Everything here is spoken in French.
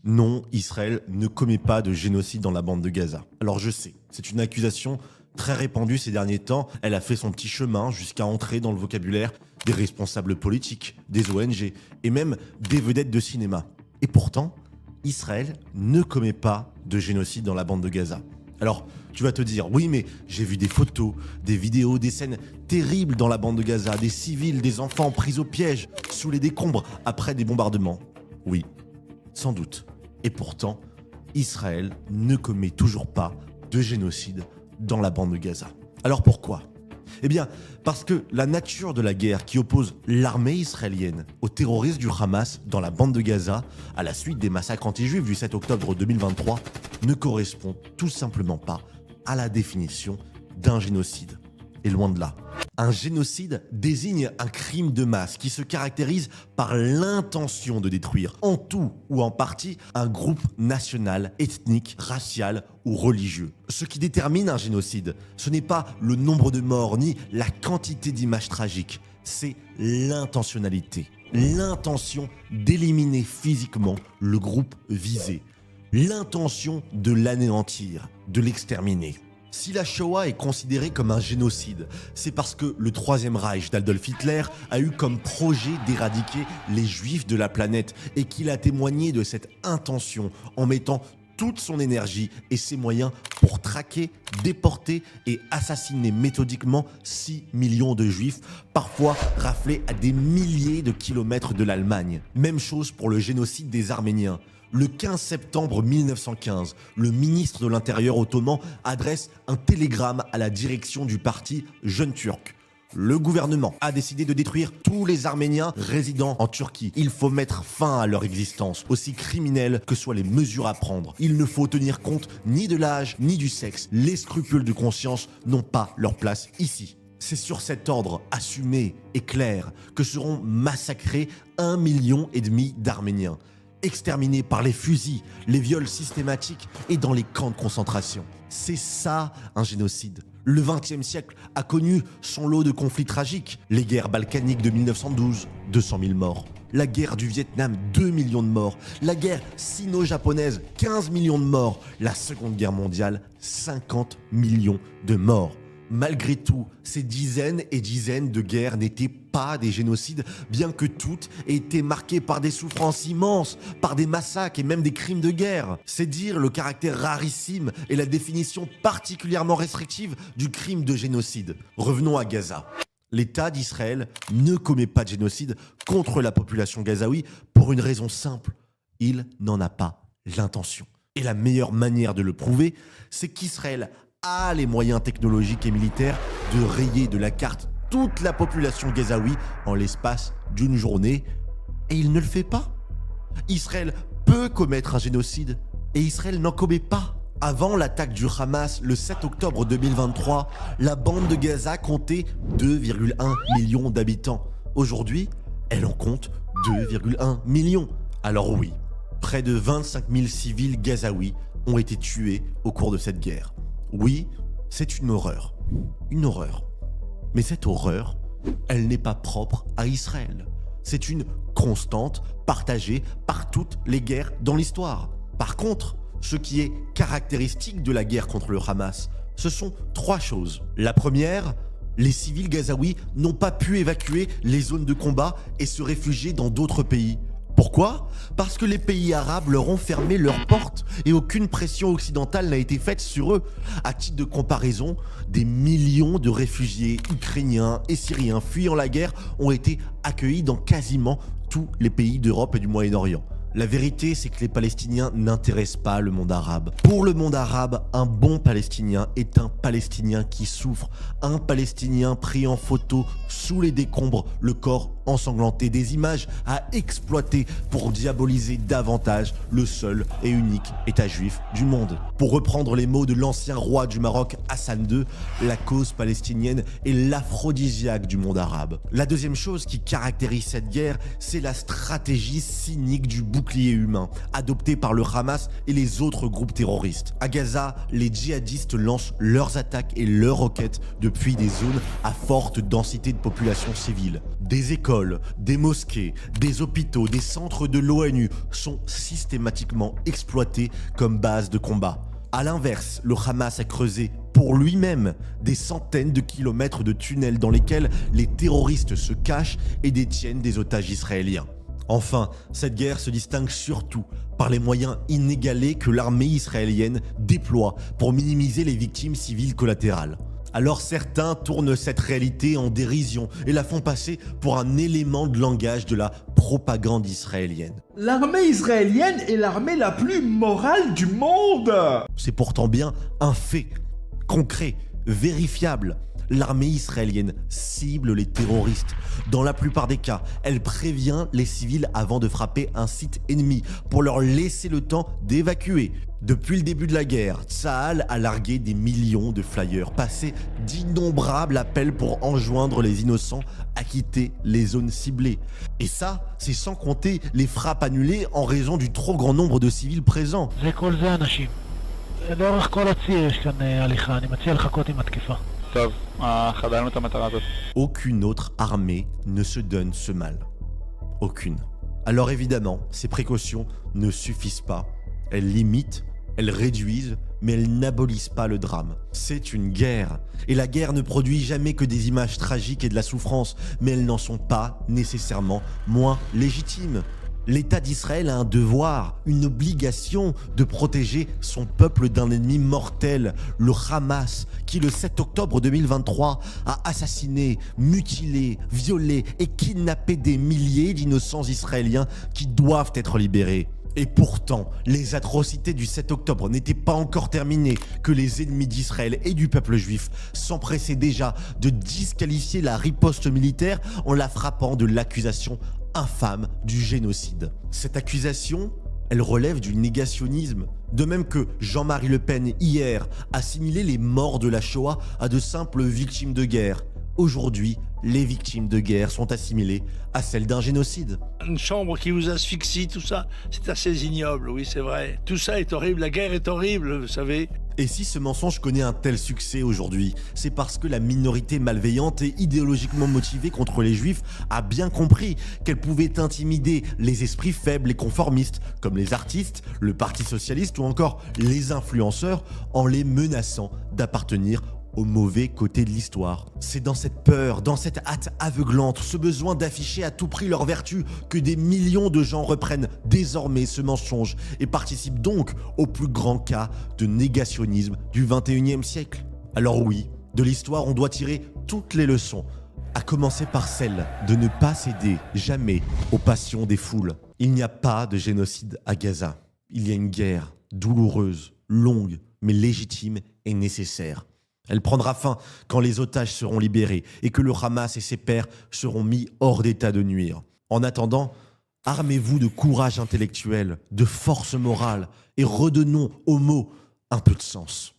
Non, Israël ne commet pas de génocide dans la bande de Gaza. Alors je sais, c'est une accusation très répandue ces derniers temps. Elle a fait son petit chemin jusqu'à entrer dans le vocabulaire des responsables politiques, des ONG et même des vedettes de cinéma. Et pourtant, Israël ne commet pas de génocide dans la bande de Gaza. Alors, tu vas te dire, oui, mais j'ai vu des photos, des vidéos, des scènes terribles dans la bande de Gaza, des civils, des enfants pris au piège, sous les décombres, après des bombardements. Oui, sans doute. Et pourtant, Israël ne commet toujours pas de génocide dans la bande de Gaza. Alors pourquoi ? Eh bien, parce que la nature de la guerre qui oppose l'armée israélienne aux terroristes du Hamas dans la bande de Gaza, à la suite des massacres anti-juifs du 7 octobre 2023, ne correspond tout simplement pas à la définition d'un génocide. Et loin de là. Un génocide désigne un crime de masse qui se caractérise par l'intention de détruire, en tout ou en partie, un groupe national, ethnique, racial ou religieux. Ce qui détermine un génocide, ce n'est pas le nombre de morts ni la quantité d'images tragiques, c'est l'intentionnalité. L'intention d'éliminer physiquement le groupe visé. L'intention de l'anéantir, de l'exterminer. Si la Shoah est considérée comme un génocide, c'est parce que le Troisième Reich d'Adolf Hitler a eu comme projet d'éradiquer les Juifs de la planète et qu'il a témoigné de cette intention en mettant toute son énergie et ses moyens pour traquer, déporter et assassiner méthodiquement 6 millions de Juifs, parfois raflés à des milliers de kilomètres de l'Allemagne. Même chose pour le génocide des Arméniens. Le 15 septembre 1915, le ministre de l'Intérieur ottoman adresse un télégramme à la direction du parti Jeunes Turcs. Le gouvernement a décidé de détruire tous les Arméniens résidant en Turquie. Il faut mettre fin à leur existence, aussi criminelle que soient les mesures à prendre. Il ne faut tenir compte ni de l'âge, ni du sexe. Les scrupules de conscience n'ont pas leur place ici. C'est sur cet ordre assumé et clair que seront massacrés 1,5 million d'Arméniens, exterminés par les fusils, les viols systématiques et dans les camps de concentration. C'est ça un génocide. Le XXe siècle a connu son lot de conflits tragiques. Les guerres balkaniques de 1912, 200 000 morts. La guerre du Vietnam, 2 millions de morts. La guerre sino-japonaise, 15 millions de morts. La Seconde Guerre mondiale, 50 millions de morts. Malgré tout, ces dizaines et dizaines de guerres n'étaient pas des génocides, bien que toutes aient été marquées par des souffrances immenses, par des massacres et même des crimes de guerre. C'est dire le caractère rarissime et la définition particulièrement restrictive du crime de génocide. Revenons à Gaza. L'État d'Israël ne commet pas de génocide contre la population gazaoui pour une raison simple. Il n'en a pas l'intention. Et la meilleure manière de le prouver, c'est qu'Israël a les moyens technologiques et militaires de rayer de la carte toute la population gazaoui en l'espace d'une journée, et il ne le fait pas. Israël peut commettre un génocide, et Israël n'en commet pas. Avant l'attaque du Hamas le 7 octobre 2023, la bande de Gaza comptait 2,1 millions d'habitants. Aujourd'hui, elle en compte 2,1 millions. Alors oui, près de 25 000 civils gazaouis ont été tués au cours de cette guerre. Oui, c'est une horreur. Une horreur. Mais cette horreur, elle n'est pas propre à Israël. C'est une constante partagée par toutes les guerres dans l'histoire. Par contre, ce qui est caractéristique de la guerre contre le Hamas, ce sont 3 choses. La première, les civils gazaouis n'ont pas pu évacuer les zones de combat et se réfugier dans d'autres pays. Pourquoi ? Parce que les pays arabes leur ont fermé leurs portes et aucune pression occidentale n'a été faite sur eux. À titre de comparaison, des millions de réfugiés ukrainiens et syriens fuyant la guerre ont été accueillis dans quasiment tous les pays d'Europe et du Moyen-Orient. La vérité, c'est que les Palestiniens n'intéressent pas le monde arabe. Pour le monde arabe, un bon Palestinien est un Palestinien qui souffre. Un Palestinien pris en photo sous les décombres, le corps ensanglanté. Des images à exploiter pour diaboliser davantage le seul et unique État juif du monde. Pour reprendre les mots de l'ancien roi du Maroc, Hassan II, la cause palestinienne est l'aphrodisiaque du monde arabe. La deuxième chose qui caractérise cette guerre, c'est la stratégie cynique du bouc bouclier humain adopté par le Hamas et les autres groupes terroristes. À Gaza, les djihadistes lancent leurs attaques et leurs roquettes depuis des zones à forte densité de population civile. Des écoles, des mosquées, des hôpitaux, des centres de l'ONU sont systématiquement exploités comme base de combat. A l'inverse, le Hamas a creusé pour lui-même des centaines de kilomètres de tunnels dans lesquels les terroristes se cachent et détiennent des otages israéliens. Enfin, cette guerre se distingue surtout par les moyens inégalés que l'armée israélienne déploie pour minimiser les victimes civiles collatérales. Alors certains tournent cette réalité en dérision et la font passer pour un élément de langage de la propagande israélienne. L'armée israélienne est l'armée la plus morale du monde. C'est pourtant bien un fait concret, vérifiable. L'armée israélienne cible les terroristes. Dans la plupart des cas, elle prévient les civils avant de frapper un site ennemi pour leur laisser le temps d'évacuer. Depuis le début de la guerre, Tsahal a largué des millions de flyers, passé d'innombrables appels pour enjoindre les innocents à quitter les zones ciblées. Et ça, c'est sans compter les frappes annulées en raison du trop grand nombre de civils présents. לאורך כל הציר יש כאן הליכה, אני מציע לחכות עם התקיפה. טוב, חדלנו את המטרה הזאת. Aucune autre armée ne se donne ce mal. Aucune. Alors évidemment, ces précautions ne suffisent pas. Elles limitent, elles réduisent, mais elles n'abolissent pas le drame. C'est une guerre. Et la guerre ne produit jamais que des images tragiques et de la souffrance, mais elles n'en sont pas nécessairement moins légitimes. L'État d'Israël a un devoir, une obligation de protéger son peuple d'un ennemi mortel, le Hamas, qui le 7 octobre 2023 a assassiné, mutilé, violé et kidnappé des milliers d'innocents israéliens qui doivent être libérés. Et pourtant, les atrocités du 7 octobre n'étaient pas encore terminées que les ennemis d'Israël et du peuple juif s'empressaient déjà de disqualifier la riposte militaire en la frappant de l'accusation infâme du génocide. Cette accusation, elle relève du négationnisme, de même que Jean-Marie Le Pen hier assimilait les morts de la Shoah à de simples victimes de guerre. Aujourd'hui, les victimes de guerre sont assimilées à celles d'un génocide. Une chambre qui vous asphyxie, tout ça, c'est assez ignoble, oui, c'est vrai. Tout ça est horrible, la guerre est horrible, vous savez. Et si ce mensonge connaît un tel succès aujourd'hui, c'est parce que la minorité malveillante et idéologiquement motivée contre les juifs a bien compris qu'elle pouvait intimider les esprits faibles et conformistes, comme les artistes, le Parti socialiste ou encore les influenceurs, en les menaçant d'appartenir au mauvais côté de l'histoire. C'est dans cette peur, dans cette hâte aveuglante, ce besoin d'afficher à tout prix leur vertu que des millions de gens reprennent désormais ce mensonge et participent donc au plus grand cas de négationnisme du 21e siècle. Alors oui, de l'histoire on doit tirer toutes les leçons, à commencer par celle de ne pas céder jamais aux passions des foules. Il n'y a pas de génocide à Gaza. Il y a une guerre douloureuse, longue, mais légitime et nécessaire. Elle prendra fin quand les otages seront libérés et que le Hamas et ses pairs seront mis hors d'état de nuire. En attendant, armez-vous de courage intellectuel, de force morale et redonnons aux mots un peu de sens.